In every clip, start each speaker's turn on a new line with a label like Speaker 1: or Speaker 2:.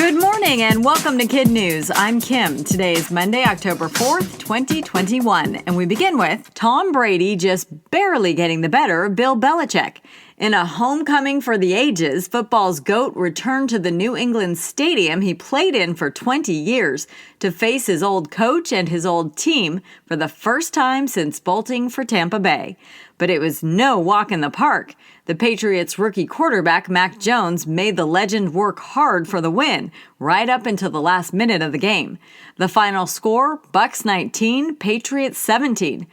Speaker 1: Good morning and welcome to KidNuz. I'm Kim. Today is Monday, October 4th, 2021. And we begin with Tom Brady just barely getting the better of Bill Belichick. In a homecoming for the ages, football's GOAT returned to the New England stadium he played in for 20 years to face his old coach and his old team for the first time since bolting for Tampa Bay. But it was no walk in the park. The Patriots' rookie quarterback, Mac Jones, made the legend work hard for the win, right up until the last minute of the game. The final score, Bucs 19, Patriots 17.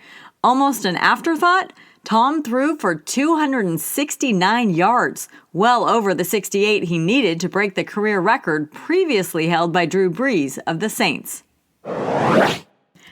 Speaker 1: Almost an afterthought, Tom threw for 269 yards, well over the 68 he needed to break the career record previously held by Drew Brees of the Saints.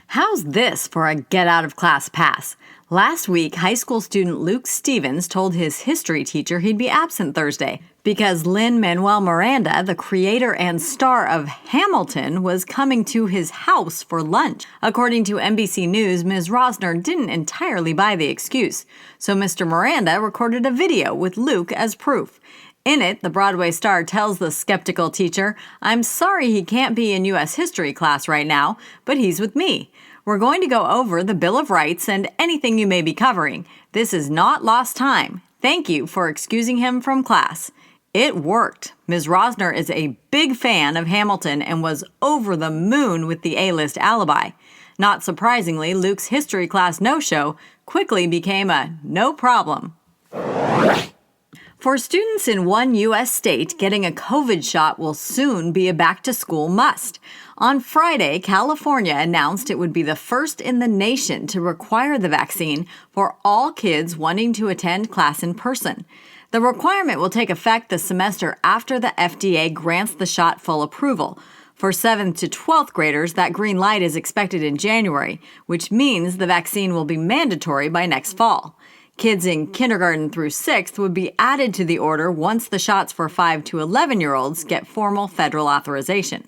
Speaker 1: How's this for a get-out-of-class pass? Last week, high school student Luke Stevens told his history teacher he'd be absent Thursday because Lin-Manuel Miranda, the creator and star of Hamilton, was coming to his house for lunch. According to NBC News, Ms. Rosner didn't entirely buy the excuse, so Mr. Miranda recorded a video with Luke as proof. In it, the Broadway star tells the skeptical teacher, "I'm sorry he can't be in U.S. history class right now, but he's with me. We're going to go over the Bill of Rights and anything you may be covering. This is not lost time. Thank you for excusing him from class." It worked. Ms. Rosner is a big fan of Hamilton and was over the moon with the A-list alibi. Not surprisingly, Luke's history class no-show quickly became a no problem. For students in one U.S. state, getting a COVID shot will soon be a back-to-school must. On Friday, California announced it would be the first in the nation to require the vaccine for all kids wanting to attend class in person. The requirement will take effect the semester after the FDA grants the shot full approval. For 7th to 12th graders, that green light is expected in January, which means the vaccine will be mandatory by next fall. Kids in kindergarten through 6th would be added to the order once the shots for 5 to 11-year-olds get formal federal authorization.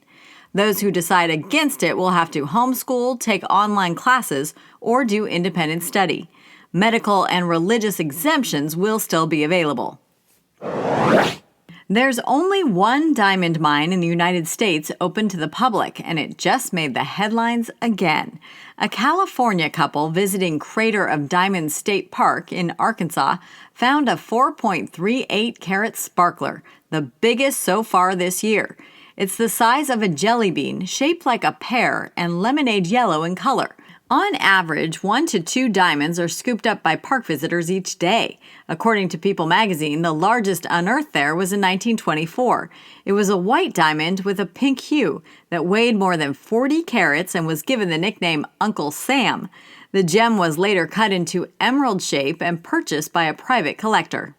Speaker 1: Those who decide against it will have to homeschool, take online classes, or do independent study. Medical and religious exemptions will still be available. There's only one diamond mine in the United States open to the public, and it just made the headlines again. A California couple visiting Crater of Diamonds State Park in Arkansas found a 4.38-carat sparkler, the biggest so far this year. It's the size of a jelly bean, shaped like a pear, and lemonade yellow in color. On average, 1 to 2 diamonds are scooped up by park visitors each day. According to People magazine, the largest unearthed there was in 1924. It was a white diamond with a pink hue that weighed more than 40 carats and was given the nickname Uncle Sam. The gem was later cut into emerald shape and purchased by a private collector.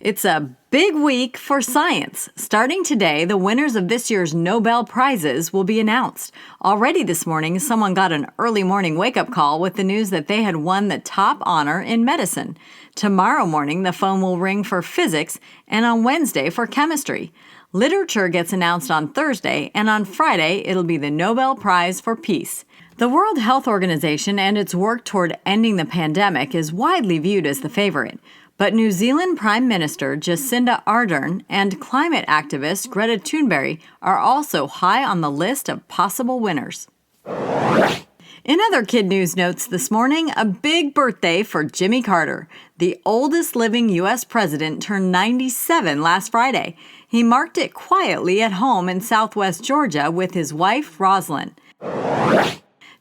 Speaker 1: It's a big week for science. Starting today, the winners of this year's Nobel Prizes will be announced. Already this morning, someone got an early morning wake-up call with the news that they had won the top honor in medicine. Tomorrow morning, the phone will ring for physics, and on Wednesday for chemistry. Literature gets announced on Thursday, and on Friday, it'll be the Nobel Prize for Peace. The World Health Organization and its work toward ending the pandemic is widely viewed as the favorite. But New Zealand Prime Minister Jacinda Ardern and climate activist Greta Thunberg are also high on the list of possible winners. In other KidNuz notes this morning, a big birthday for Jimmy Carter. The oldest living U.S. president turned 97 last Friday. He marked it quietly at home in southwest Georgia with his wife, Rosalynn.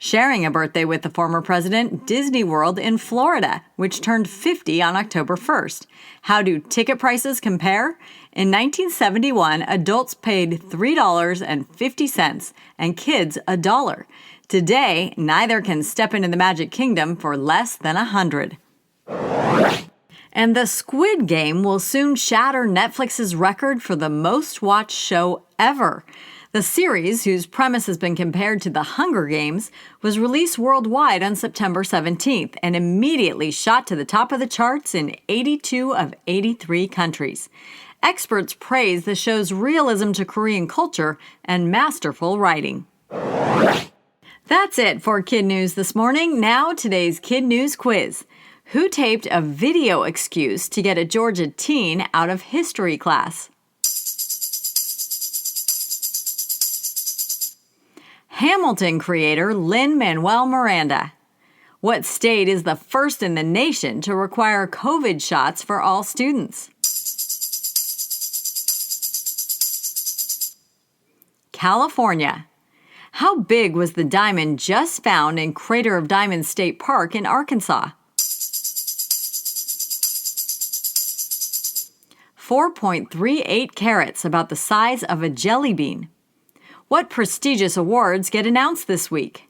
Speaker 1: Sharing a birthday with the former president, Disney World in Florida, which turned 50 on October 1st. How do ticket prices compare? In 1971, adults paid $3.50 and kids $1. Today, neither can step into the Magic Kingdom for less than $100. And the Squid Game will soon shatter Netflix's record for the most watched show ever. The series, whose premise has been compared to The Hunger Games, was released worldwide on September 17th and immediately shot to the top of the charts in 82 of 83 countries. Experts praise the show's realism to Korean culture and masterful writing. That's it for KidNuz this morning. Now, today's KidNuz quiz. Who taped a video excuse to get a Georgia teen out of history class? Hamilton creator Lin-Manuel Miranda. What state is the first in the nation to require COVID shots for all students? California. How big was the diamond just found in Crater of Diamonds State Park in Arkansas? 4.38 carats, about the size of a jelly bean. What prestigious awards get announced this week?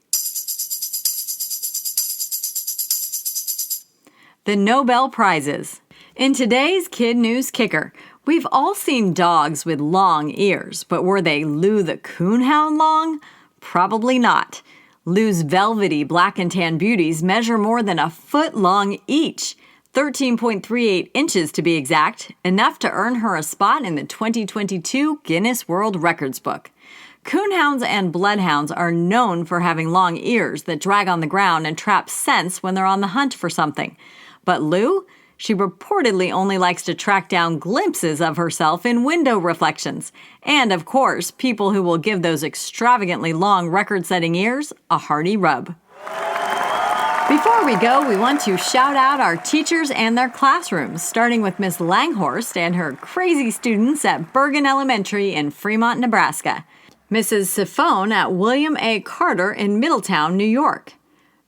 Speaker 1: The Nobel Prizes. In today's KidNuz Kicker, we've all seen dogs with long ears, but were they Lou the Coonhound long? Probably not. Lou's velvety black and tan beauties measure more than a foot long each, 13.38 inches to be exact, enough to earn her a spot in the 2022 Guinness World Records book. Coonhounds and bloodhounds are known for having long ears that drag on the ground and trap scents when they're on the hunt for something. But Lou? She reportedly only likes to track down glimpses of herself in window reflections. And, of course, people who will give those extravagantly long record-setting ears a hearty rub. Before we go, we want to shout out our teachers and their classrooms, starting with Miss Langhorst and her crazy students at Bergen Elementary in Fremont, Nebraska. Mrs. Siphone at William A. Carter in Middletown, New York.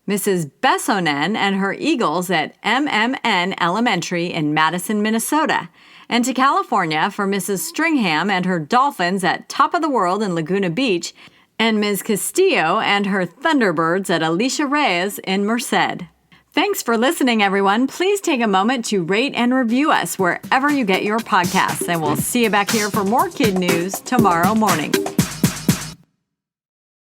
Speaker 1: Mrs. Bessonen and her Eagles at MMN Elementary in Madison, Minnesota. And to California for Mrs. Stringham and her Dolphins at Top of the World in Laguna Beach, and Ms. Castillo and her Thunderbirds at Alicia Reyes in Merced. Thanks for listening, everyone. Please take a moment to rate and review us wherever you get your podcasts, and we'll see you back here for more KidNuz tomorrow morning.